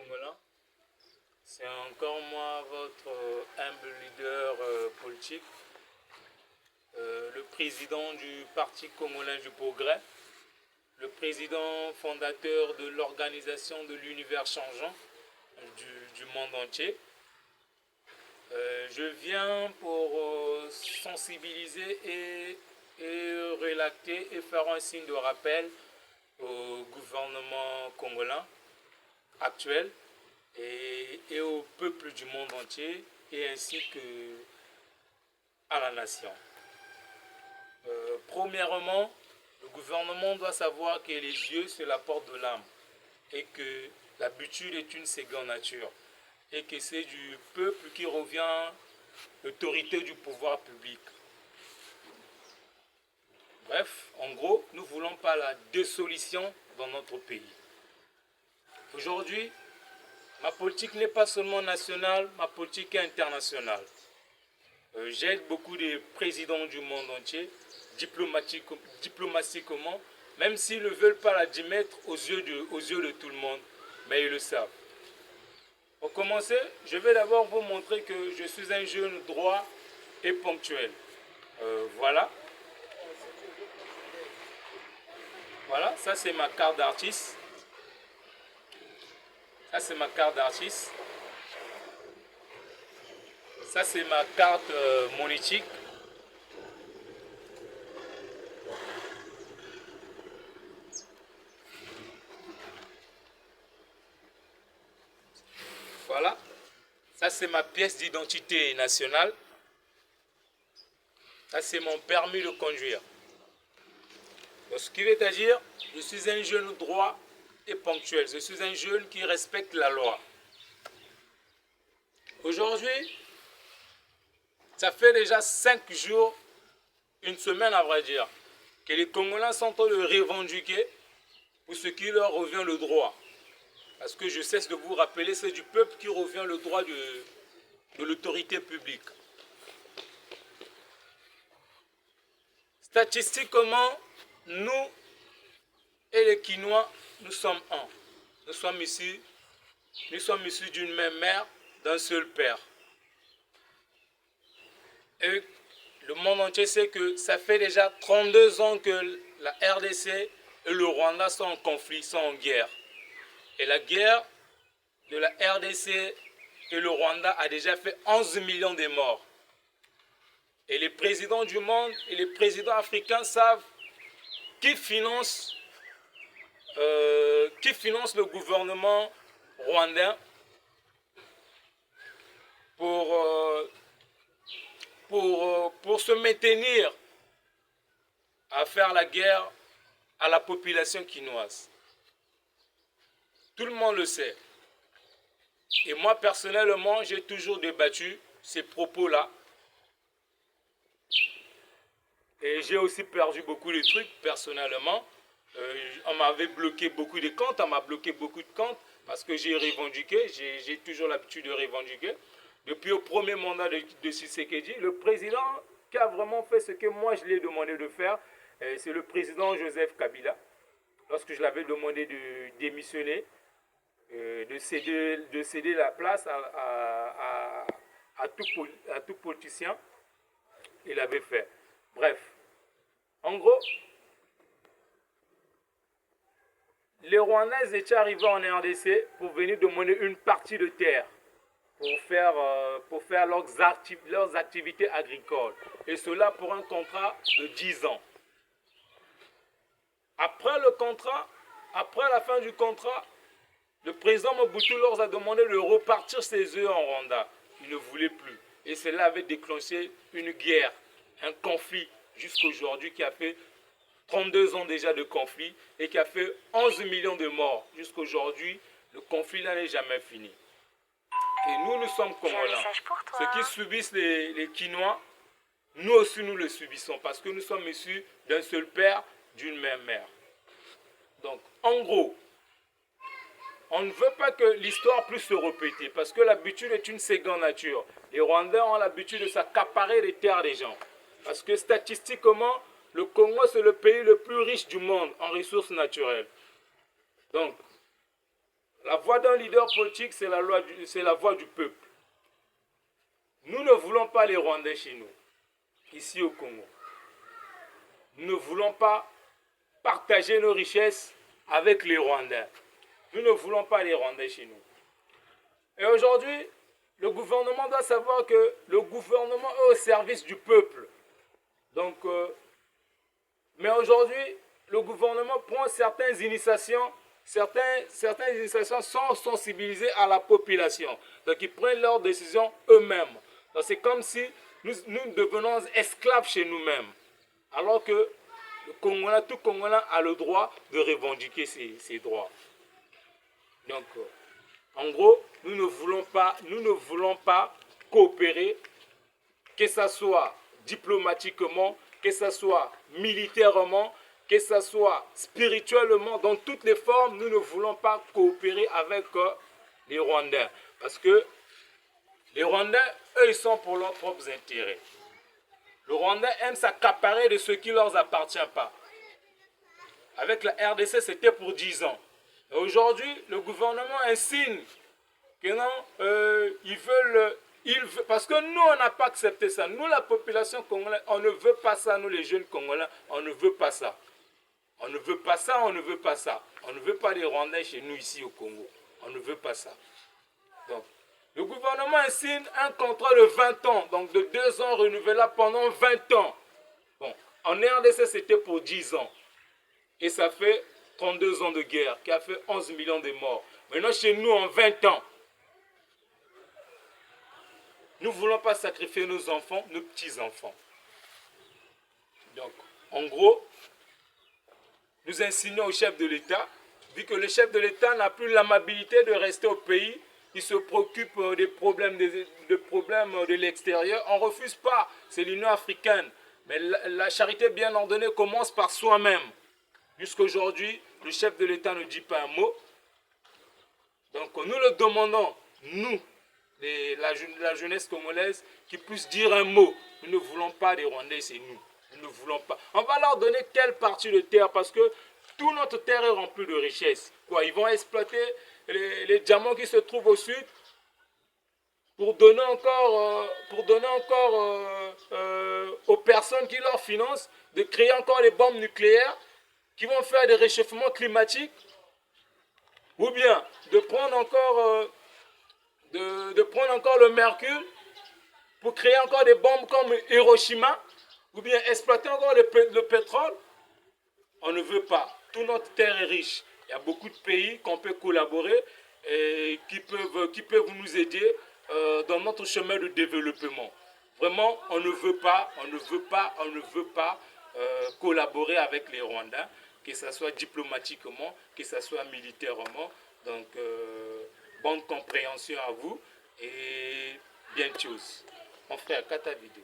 Congolais. C'est encore moi, votre humble leader politique, le président du Parti congolais du progrès, le président fondateur de l'organisation de l'univers changeant du monde entier. Je viens pour sensibiliser et relater et faire un signe de rappel au gouvernement congolais actuel et au peuple du monde entier et ainsi que à la nation. Premièrement, le gouvernement doit savoir que les yeux c'est la porte de l'âme et que l'habitude est une seconde nature et que c'est du peuple qui revient l'autorité du pouvoir public. Bref, en gros, nous ne voulons pas la dissolution dans notre pays. Aujourd'hui, ma politique n'est pas seulement nationale, ma politique est internationale. J'aide beaucoup de présidents du monde entier, diplomatiquement, même s'ils ne veulent pas l'admettre aux yeux de tout le monde, mais ils le savent. Pour commencer, je vais d'abord vous montrer que je suis un jeune droit et ponctuel. Voilà. Voilà, ça c'est ma carte d'artiste. Ça c'est ma carte d'artiste. Ça c'est ma carte monétique. Voilà. Ça c'est ma pièce d'identité nationale. Ça c'est mon permis de conduire. Donc, ce qui veut dire, je suis un jeune droit et ponctuel. Je suis un jeune qui respecte la loi. Aujourd'hui, ça fait déjà 5 jours, une semaine à vrai dire, que les Congolais sont en train de revendiquer pour ce qui leur revient le droit. Parce que je cesse de vous rappeler, c'est du peuple qui revient le droit de l'autorité publique. Statistiquement, nous et les Quinois, nous sommes un. Nous sommes issus d'une même mère, d'un seul père. Et le monde entier sait que ça fait déjà 32 ans que la RDC et le Rwanda sont en conflit, sont en guerre. Et la guerre de la RDC et le Rwanda a déjà fait 11 millions de morts. Et les présidents du monde et les présidents africains savent qui finance le gouvernement rwandais pour se maintenir à faire la guerre à la population quinoise. Tout le monde le sait. Et moi, personnellement, j'ai toujours débattu ces propos-là. Et j'ai aussi perdu beaucoup de trucs, personnellement. On m'avait bloqué beaucoup de comptes, on m'a bloqué beaucoup de comptes parce que j'ai revendiqué, j'ai toujours l'habitude de revendiquer. Depuis le premier mandat de Tshisekedi, le président qui a vraiment fait ce que moi je lui ai demandé de faire, c'est le président Joseph Kabila. Lorsque je l'avais demandé de démissionner, de céder la place à tout politicien, il avait fait. Bref, en gros, les Rwandais étaient arrivés en RDC pour venir demander une partie de terre pour faire leurs activités agricoles. Et cela pour un contrat de 10 ans. Après la fin du contrat, le président Mobutu leur a demandé de repartir chez eux en Rwanda. Ils ne voulaient plus. Et cela avait déclenché une guerre, un conflit jusqu'à aujourd'hui qui a fait 32 ans déjà de conflit et qui a fait 11 millions de morts. Jusqu'à aujourd'hui, le conflit là n'est jamais fini. Et nous sommes Congolais. Ceux qui subissent les Quinois, nous aussi nous le subissons parce que nous sommes issus d'un seul père, d'une même mère. Donc, en gros, on ne veut pas que l'histoire puisse se répéter parce que l'habitude est une seconde nature. Les Rwandais ont l'habitude de s'accaparer les terres des gens. Parce que statistiquement, le Congo c'est le pays le plus riche du monde en ressources naturelles. Donc, La voix d'un leader politique, c'est la voix du peuple. Nous ne voulons pas les Rwandais chez nous, ici au Congo. Nous ne voulons pas partager nos richesses avec les Rwandais. Nous ne voulons pas les Rwandais chez nous. Et aujourd'hui, le gouvernement doit savoir que le gouvernement est au service du peuple. Donc, mais aujourd'hui, le gouvernement prend certaines initiations sans sensibiliser à la population. Donc, ils prennent leurs décisions eux-mêmes. Donc, c'est comme si nous devenons esclaves chez nous-mêmes. Alors que tout Congolais a le droit de revendiquer ses droits. Donc, en gros, nous ne voulons pas coopérer, que ce soit diplomatiquement, que ce soit militairement, que ce soit spirituellement, dans toutes les formes, nous ne voulons pas coopérer avec les Rwandais. Parce que les Rwandais, eux, ils sont pour leurs propres intérêts. Le Rwandais aime s'accaparer de ce qui ne leur appartient pas. Avec la RDC, c'était pour 10 ans. Aujourd'hui, le gouvernement insigne que non, ils veulent, parce que nous, on n'a pas accepté ça. Nous, la population congolaise, on ne veut pas ça. Nous, les jeunes Congolais, on ne veut pas ça. On ne veut pas ça, on ne veut pas ça. On ne veut pas les Rwandais chez nous, ici au Congo. On ne veut pas ça. Donc, le gouvernement insigne un contrat de 20 ans, donc de 2 ans renouvelable pendant 20 ans. Bon, en RDC, c'était pour 10 ans. Et ça fait 32 ans de guerre, qui a fait 11 millions de morts. Maintenant, chez nous, en 20 ans, nous ne voulons pas sacrifier nos enfants, nos petits-enfants. Donc, en gros, nous insinuons au chef de l'État, vu que le chef de l'État n'a plus l'amabilité de rester au pays, il se préoccupe des problèmes de l'extérieur. On ne refuse pas, c'est l'Union africaine. Mais la charité bien ordonnée commence par soi-même. Jusqu'à aujourd'hui, le chef de l'État ne dit pas un mot. Donc nous le demandons, nous, la jeunesse congolaise, qui puisse dire un mot. Nous ne voulons pas des Rwandais, c'est nous. Nous ne voulons pas. On va leur donner quelle partie de terre, parce que toute notre terre est remplie de richesses. Quoi, ils vont exploiter les diamants qui se trouvent au sud pour donner encore aux personnes qui leur financent de créer encore des bombes nucléaires qui vont faire des réchauffements climatiques, ou bien de prendre encore le mercure pour créer encore des bombes comme Hiroshima, ou bien exploiter encore le pétrole. On ne veut pas. Toute notre terre est riche. Il y a beaucoup de pays qu'on peut collaborer et qui peuvent nous aider dans notre chemin de développement. Vraiment, on ne veut pas collaborer avec les Rwandais, que ce soit diplomatiquement, que ce soit militairement. Donc, bonne compréhension à vous et bien chose. Mon frère, Kata vidéo.